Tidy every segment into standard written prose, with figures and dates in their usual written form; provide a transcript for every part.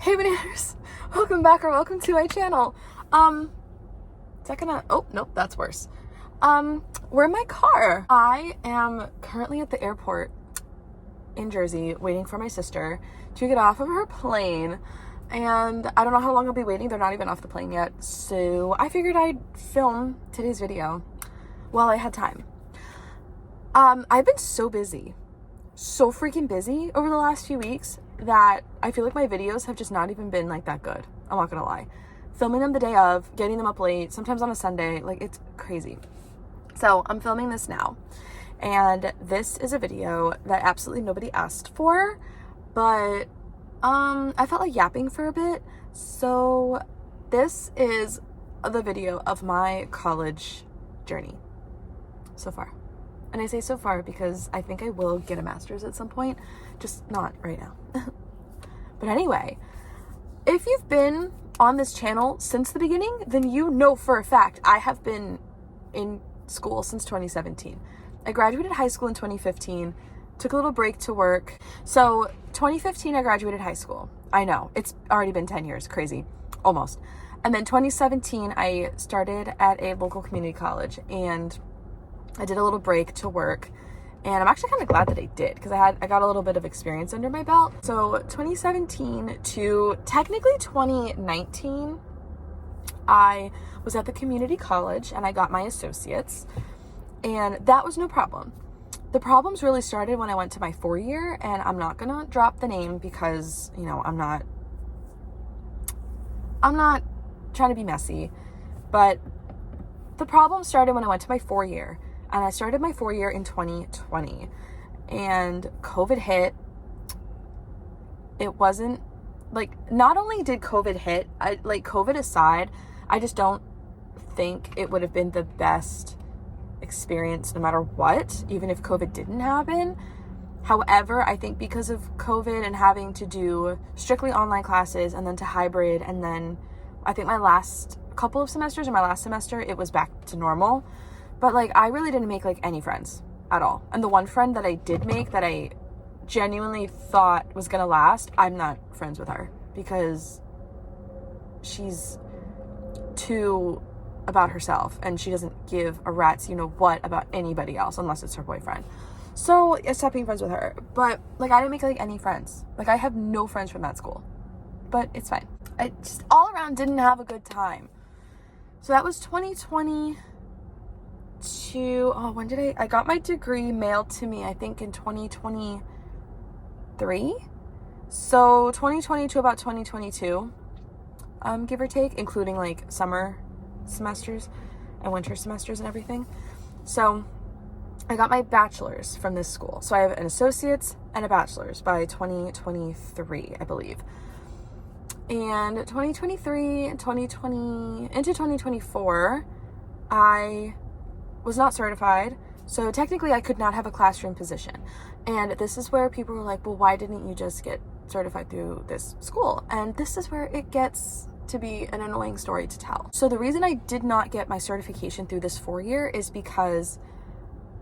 Hey bananas, welcome back or welcome to my channel. Is that gonna, oh nope, that's worse. We're in my car. I am currently at the airport in Jersey waiting for my sister to get off of her plane, and I don't know how long I'll be waiting. They're not even off the plane yet, so I figured I'd film today's video while I had time. I've been so busy, so freaking busy over the last few weeks that I feel like my videos have just not even been like that good. I'm not gonna lie. Filming them the day of, getting them up late, sometimes on a Sunday, like it's crazy. So I'm filming this now, and this is a video that absolutely nobody asked for, but I felt like yapping for a bit. So this is the video of my college journey so far. And I say so far because I think I will get a master's at some point, just not right now. But anyway, if you've been on this channel since the beginning, then you know for a fact I have been in school since 2017. I graduated high school in 2015, took a little break to work. So 2015, I graduated high school. I know, it's already been 10 years, crazy, almost. And then 2017, I started at a local community college, and I did a little break to work, and I'm actually kind of glad that I did because I got a little bit of experience under my belt. So 2017 to technically 2019, I was at the community college and I got my associates, and that was no problem. The problems really started when I went to my 4-year, and I'm not gonna drop the name because, you know, I'm not trying to be messy, but the problem started when I went to my 4-year. And I started my 4-year in 2020, and COVID hit. It wasn't like, not only did COVID hit, COVID aside, I just don't think it would have been the best experience no matter what, even if COVID didn't happen. However, I think because of COVID and having to do strictly online classes and then to hybrid, and then I think my last couple of semesters or my last semester, it was back to normal. But like, I really didn't make like any friends at all. And the one friend that I did make that I genuinely thought was gonna last, I'm not friends with her because she's too about herself and she doesn't give a rat's you know what about anybody else unless it's her boyfriend. So I stopped being friends with her. But like, I didn't make like any friends. Like, I have no friends from that school, but it's fine. I just all around didn't have a good time. So that was 2020 to, when did I got my degree mailed to me, I think in 2023. So 2020 to about 2022, give or take, including like summer semesters and winter semesters and everything. So I got my bachelor's from this school. So I have an associate's and a bachelor's by 2023, I believe. And 2023 and 2020 into 2024, I was not certified, so technically I could not have a classroom position. And this is where people were like, well, why didn't you just get certified through this school? And this is where it gets to be an annoying story to tell. So the reason I did not get my certification through this 4-year is because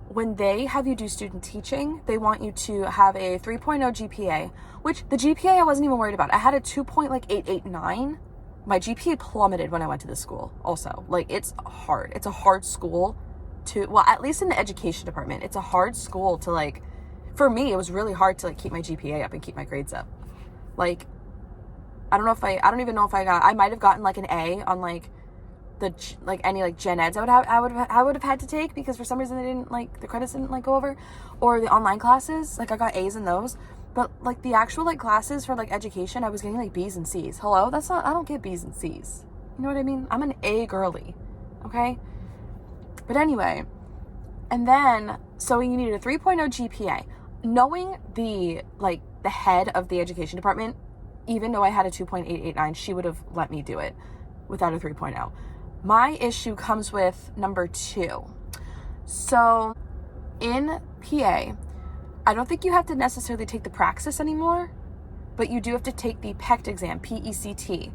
when they have you do student teaching, they want you to have a 3.0 GPA, which the GPA I wasn't even worried about. I had a 2.889. My GPA plummeted when I went to this school also. Like, it's hard. It's a hard school to, well, at least in the education department, it's a hard school to, like, for me, it was really hard to like keep my GPA up and keep my grades up. Like, I don't even know if I might have gotten like an A on like any like gen eds I would have had to take, because for some reason they didn't, like, the credits didn't like go over, or the online classes, like I got A's in those. But like the actual like classes for like education, I was getting like B's and C's. Hello, I don't get B's and C's. You know what I mean? I'm an A girly, okay? But anyway, and then, so you needed a 3.0 GPA. Knowing the head of the education department, even though I had a 2.889, she would have let me do it without a 3.0. My issue comes with number 2. So in PA, I don't think you have to necessarily take the praxis anymore, but you do have to take the PECT exam, PECT.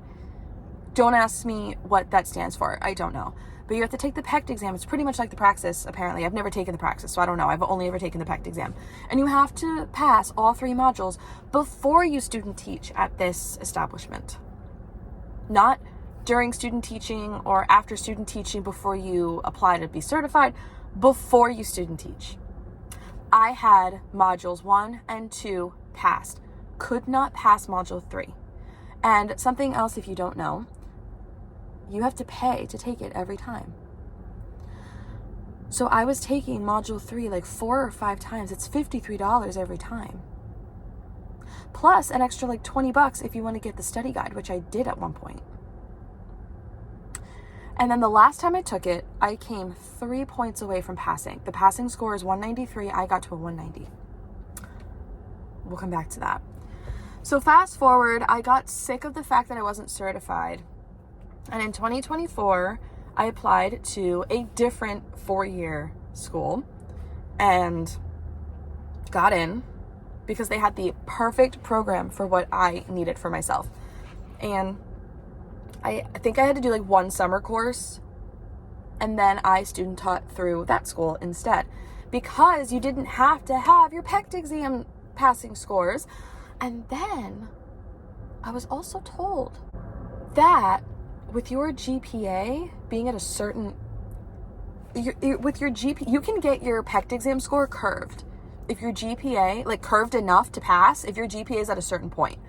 Don't ask me what that stands for. I don't know. but you have to take the PECT exam. It's pretty much like the praxis, apparently. I've never taken the praxis, so I don't know. I've only ever taken the PECT exam. And you have to pass all 3 modules before you student teach at this establishment. Not during student teaching or after student teaching before you apply to be certified, before you student teach. I had modules 1 and 2 passed. Could not pass module 3. And something else, if you don't know, you have to pay to take it every time. So I was taking module 3 like 4 or 5 times. It's $53 every time. Plus an extra like $20 if you want to get the study guide, which I did at one point. And then the last time I took it, I came 3 points away from passing. The passing score is 193. I got to a 190. We'll come back to that. So fast forward, I got sick of the fact that I wasn't certified. And in 2024, I applied to a different 4-year school and got in because they had the perfect program for what I needed for myself. And I think I had to do like 1 summer course, and then I student taught through that school instead, because you didn't have to have your PECT exam passing scores. And then I was also told that with your GPA being at a certain, with your GPA, you can get your PECT exam score curved. If your GPA, like curved enough to pass, if your GPA is at a certain point.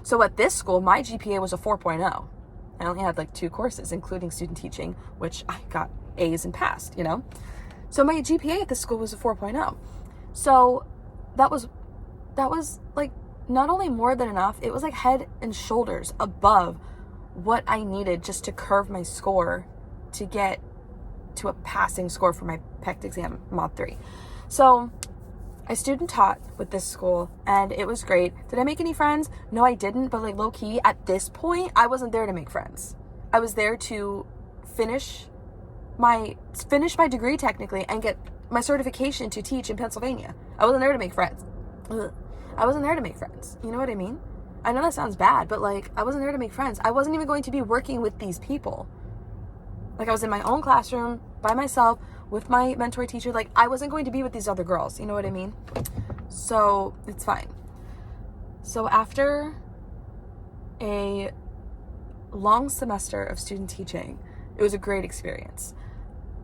So at this school, my GPA was a 4.0. I only had like 2 courses, including student teaching, which I got A's and passed, you know? So my GPA at this school was a 4.0. So that was like not only more than enough, it was like head and shoulders above what I needed just to curve my score to get to a passing score for my PECT exam mod 3. So I student taught with this school and it was great. Did I make any friends? No, I didn't. But like low key, at this point, I wasn't there to make friends. I was there to finish my degree technically and get my certification to teach in Pennsylvania. I wasn't there to make friends. I wasn't there to make friends. You know what I mean? I know that sounds bad, but like I wasn't there to make friends. I wasn't even going to be working with these people. Like I was in my own classroom by myself with my mentor teacher. Like I wasn't going to be with these other girls. You know what I mean? So it's fine. So after a long semester of student teaching, it was a great experience.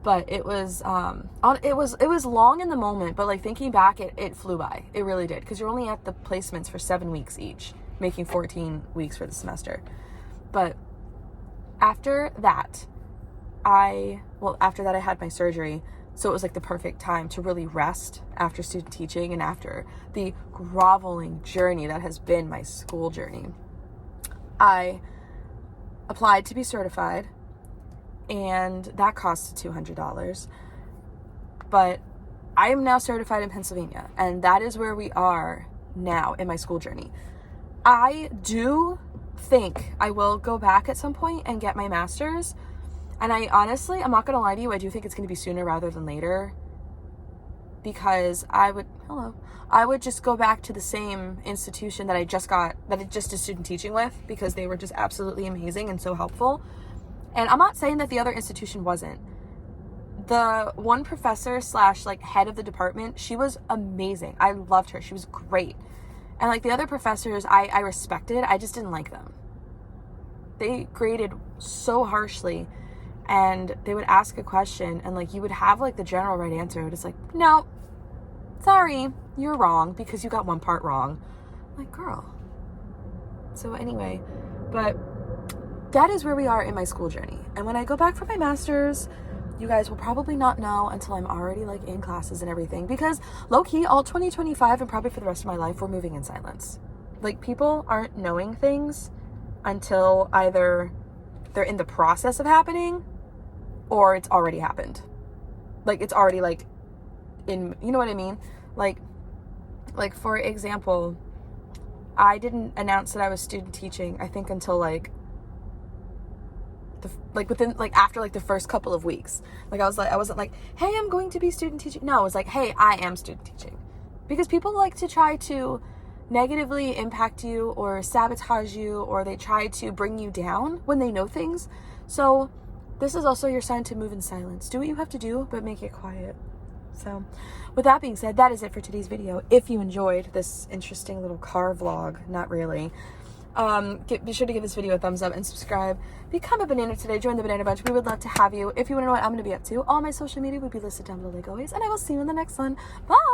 But it was long in the moment, but like thinking back, it flew by. It really did, because you're only at the placements for 7 weeks each, making 14 weeks for the semester. But after that, I had my surgery, so it was like the perfect time to really rest after student teaching and after the groveling journey that has been my school journey. I applied to be certified, and that cost $200. But I am now certified in Pennsylvania, and that is where we are now in my school journey. I do think I will go back at some point and get my master's. And I'm not going to lie to you, I do think it's going to be sooner rather than later, because I would just go back to the same institution that I just did student teaching with, because they were just absolutely amazing and so helpful. And I'm not saying that the other institution wasn't. The one professor / like head of the department, she was amazing. I loved her. She was great. And like the other professors, I respected. I just didn't like them. They graded so harshly, and they would ask a question and like you would have like the general right answer. It's like, no, sorry, you're wrong because you got one part wrong. I'm like, girl. So anyway, but that is where we are in my school journey. And when I go back for my master's, you guys will probably not know until I'm already like in classes and everything, because low-key all 2025 and probably for the rest of my life, we're moving in silence. Like people aren't knowing things until either they're in the process of happening or it's already happened. Like it's already like in, you know what I mean? Like for example, I didn't announce that I was student teaching, I think until after the first couple of weeks. Like I wasn't like, hey, I'm going to be student teaching. No, it was like, hey, I am student teaching. Because people like to try to negatively impact you or sabotage you, or they try to bring you down when they know things. So this is also your sign to move in silence. Do what you have to do, but make it quiet. So with that being said, that is it for today's video. If you enjoyed this interesting little car vlog, not really, be sure to give this video a thumbs up and subscribe. Become a banana today. Join the Banana Bunch. We would love to have you. If you want to know what I'm going to be up to, all my social media would be listed down below like always. And I will see you in the next one. Bye!